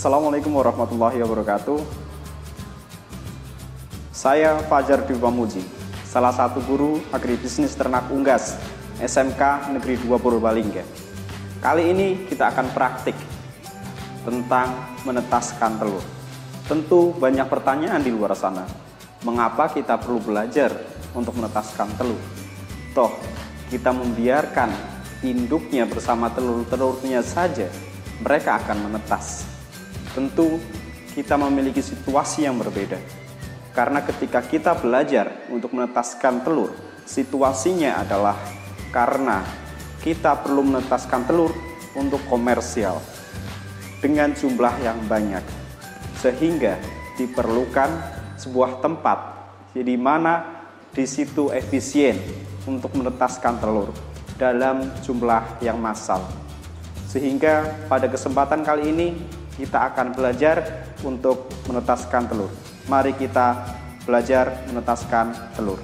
Assalamualaikum warahmatullahi wabarakatuh. Saya Fajar Dwi Pamuji, salah satu guru agribisnis ternak unggas SMK Negeri 2 Purbalingga. Kali ini kita akan praktik tentang menetaskan telur. Tentu banyak pertanyaan di luar sana. Mengapa kita perlu belajar untuk menetaskan telur? Toh, kita membiarkan induknya bersama telur-telurnya saja, mereka akan menetas. Tentu kita memiliki situasi yang berbeda. Karena ketika kita belajar untuk menetaskan telur, situasinya adalah karena kita perlu menetaskan telur untuk komersial dengan jumlah yang banyak. Sehingga diperlukan sebuah tempat di mana di situ efisien untuk menetaskan telur dalam jumlah yang massal. Sehingga pada kesempatan kali ini kita akan belajar untuk menetaskan telur. Mari kita belajar menetaskan telur.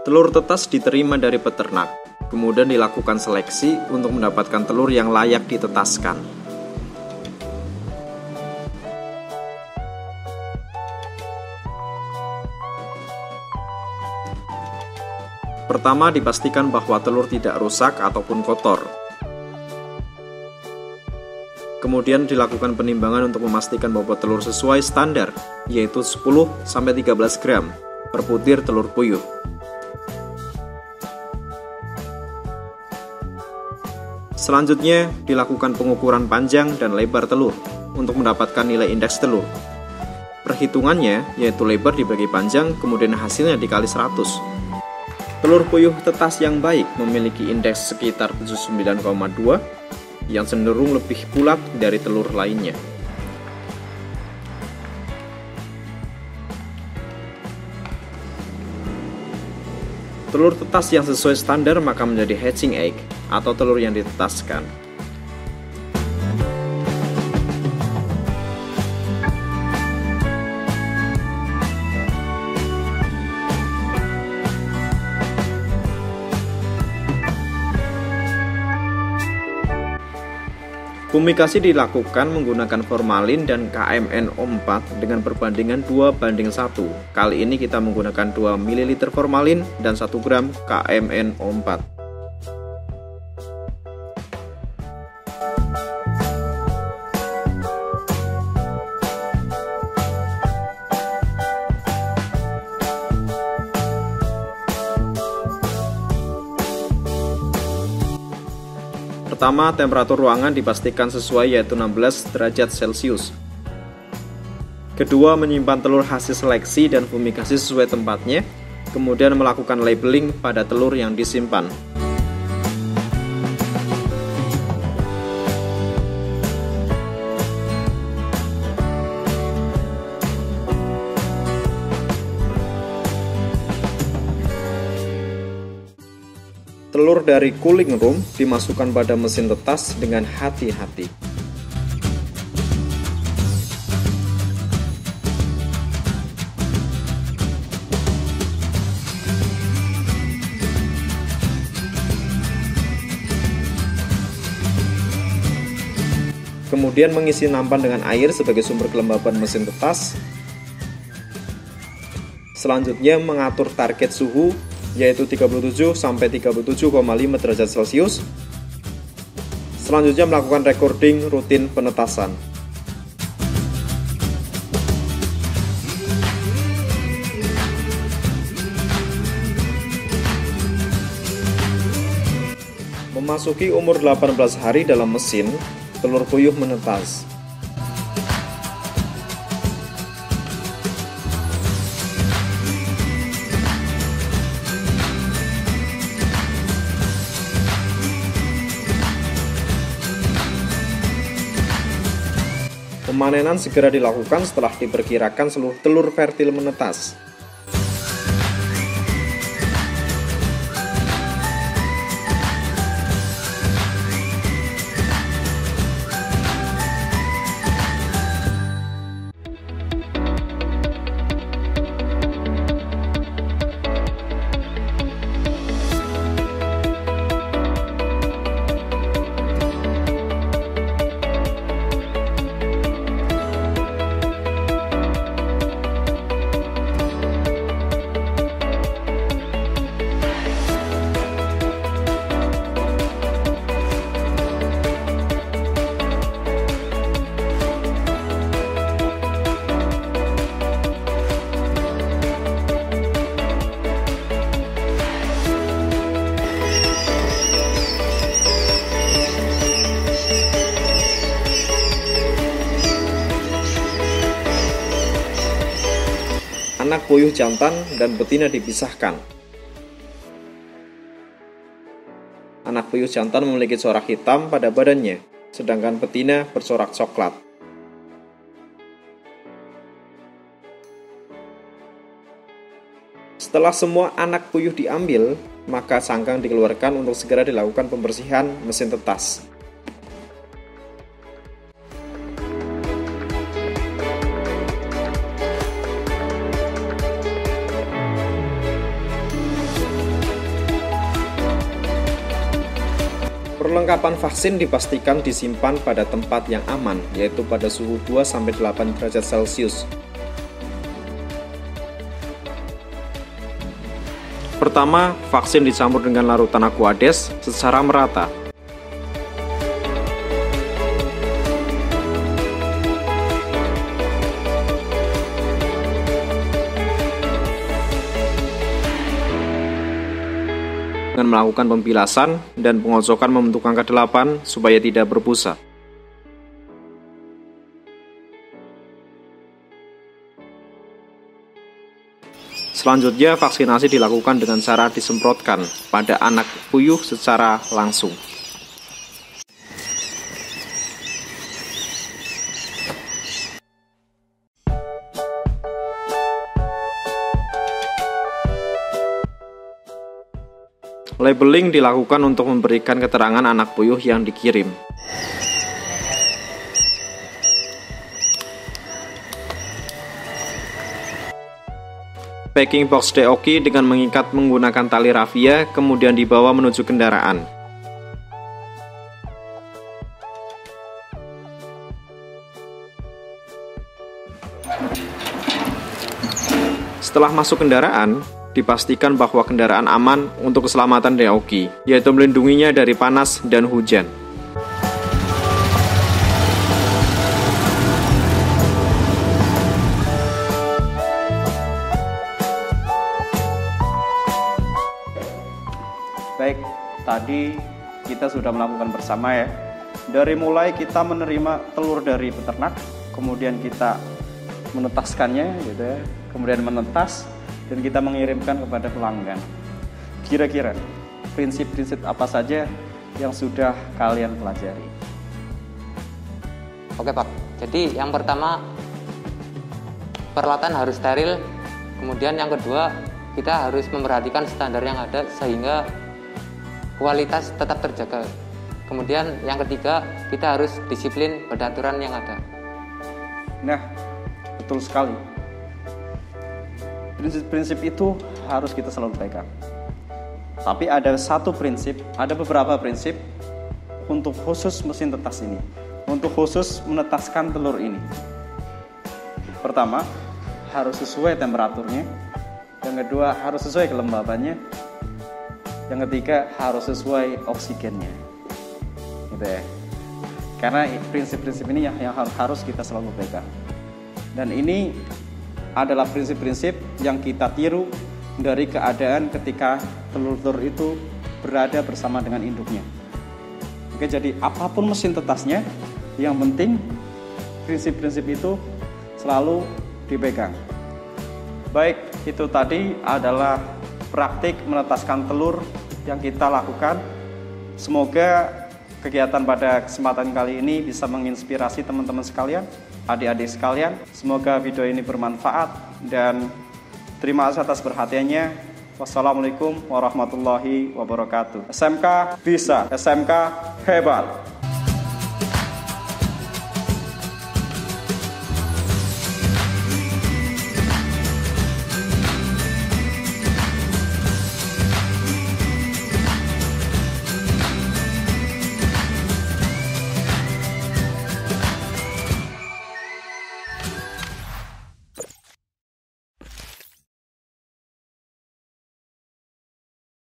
Telur tetas diterima dari peternak, kemudian dilakukan seleksi untuk mendapatkan telur yang layak ditetaskan. Pertama, dipastikan bahwa telur tidak rusak ataupun kotor. Kemudian dilakukan penimbangan untuk memastikan bobot telur sesuai standar, yaitu 10-13 gram per butir telur puyuh. Selanjutnya, dilakukan pengukuran panjang dan lebar telur untuk mendapatkan nilai indeks telur. Perhitungannya, yaitu lebar dibagi panjang, kemudian hasilnya dikali 100. Telur puyuh tetas yang baik memiliki indeks sekitar 79,2 yang cenderung lebih bulat dari telur lainnya. Telur tetas yang sesuai standar maka menjadi hatching egg atau telur yang ditetaskan. Fumigasi dilakukan menggunakan formalin dan KMNO4 dengan perbandingan 2:1. Kali ini kita menggunakan 2 ml formalin dan 1 gram KMNO4. Pertama, temperatur ruangan dipastikan sesuai yaitu 16 derajat Celcius. Kedua, menyimpan telur hasil seleksi dan fumigasi sesuai tempatnya, kemudian melakukan labeling pada telur yang disimpan. Telur dari cooling room dimasukkan pada mesin tetas dengan hati-hati. Kemudian mengisi nampan dengan air sebagai sumber kelembaban mesin tetas. Selanjutnya mengatur target suhu yaitu 37 sampai 37,5 derajat Celcius. Selanjutnya melakukan recording rutin penetasan. Memasuki umur 18 hari dalam mesin, telur puyuh menetas. Pemanenan segera dilakukan setelah diperkirakan seluruh telur fertil menetas. Anak puyuh jantan dan betina dipisahkan. Anak puyuh jantan memiliki corak hitam pada badannya, sedangkan betina bercorak coklat. Setelah semua anak puyuh diambil, maka sangkang dikeluarkan untuk segera dilakukan pembersihan mesin tetas. Perlengkapan vaksin dipastikan disimpan pada tempat yang aman, yaitu pada suhu 2-8 derajat Celcius. Pertama, vaksin dicampur dengan larutan Aquades secara merata. Dengan melakukan pembilasan dan pengocokan membentuk angka 8 supaya tidak berbusa. Selanjutnya, vaksinasi dilakukan dengan cara disemprotkan pada anak puyuh secara langsung. Labeling dilakukan untuk memberikan keterangan anak puyuh yang dikirim. Packing box dioki dengan mengikat menggunakan tali rafia, kemudian dibawa menuju kendaraan. Setelah masuk kendaraan, dipastikan bahwa kendaraan aman untuk keselamatan Deoki, yaitu melindunginya dari panas dan hujan. Baik, tadi kita sudah melakukan bersama ya. Dari mulai kita menerima telur dari peternak, kemudian kita menetaskannya gitu ya, kemudian menetas dan kita mengirimkan kepada pelanggan. Kira-kira prinsip-prinsip apa saja yang sudah kalian pelajari? Oke Pak, jadi yang pertama peralatan harus steril, kemudian yang kedua kita harus memperhatikan standar yang ada sehingga kualitas tetap terjaga. Kemudian yang ketiga, kita harus disiplin pada aturan yang ada. Nah, betul sekali. Prinsip-prinsip itu harus kita selalu pegang. Tapi ada satu prinsip, ada beberapa prinsip untuk khusus mesin tetas ini. Untuk khusus menetaskan telur ini. Pertama, harus sesuai temperaturnya. Yang kedua, harus sesuai kelembabannya. Yang ketiga, harus sesuai oksigennya. Gitu ya. Karena prinsip-prinsip ini yang harus kita selalu pegang. Dan ini adalah prinsip-prinsip yang kita tiru dari keadaan ketika telur-telur itu berada bersama dengan induknya. Oke, jadi apapun mesin tetasnya, yang penting prinsip-prinsip itu selalu dipegang. Baik, itu tadi adalah praktik menetaskan telur yang kita lakukan. Semoga kegiatan pada kesempatan kali ini bisa menginspirasi teman-teman sekalian, adik-adik sekalian. Semoga video ini bermanfaat dan terima kasih atas perhatiannya. Wassalamualaikum warahmatullahi wabarakatuh. SMK bisa, SMK hebat.